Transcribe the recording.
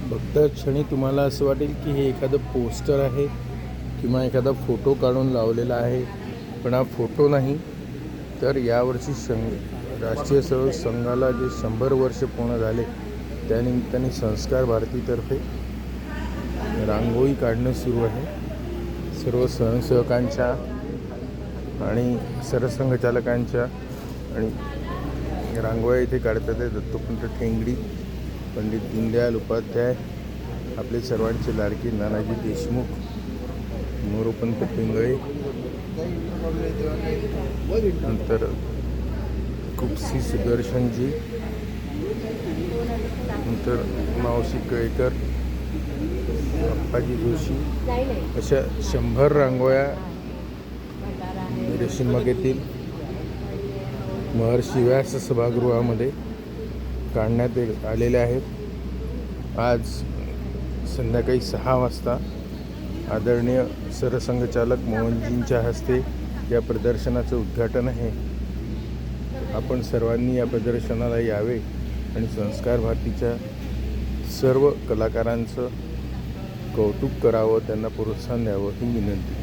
बघता क्षणी तुम्हाला असं वाटेल की हे एखादं पोस्टर आहे किंवा एखादा फोटो काढून लावलेला आहे, पण हा फोटो नाही, तर यावर्षी राष्ट्रीय सेवक संघाला जे 100 वर्ष पूर्ण झाले त्यानिमित्ताने संस्कार भारतीतर्फे रांगोळी काढणं सुरू आहे. सर्व स्वयंसेवकांच्या आणि सरसंघचालकांच्या आणि रांगोळ्या इथे काढतात आहे. दत्तोपंत ठेंगडी, पंडित दीनदयाल उपाध्याय, आपले सर्वांचे लाडके नानाजी देशमुख, मोरोपंत पिंगळे, नंतर कुपसी सुदर्शनजी, नंतर मावशी केळकर, अप्पाजी जोशी, अशा 100 रांगोळ्या रेशीमबाग येथील महर्षी व्यास सभागृहामध्ये काढण्यात आलेले आहेत. आज संध्याकाळी 6 वाजता आदरणीय सरसंघचालक मोहनजींच्या हस्ते या प्रदर्शनाचं उद्घाटन आहे. आपण सर्वांनी या प्रदर्शनाला यावे आणि संस्कार भारतीच्या सर्व कलाकारांचं कौतुक करावं, त्यांना प्रोत्साहन द्यावं ही विनंती.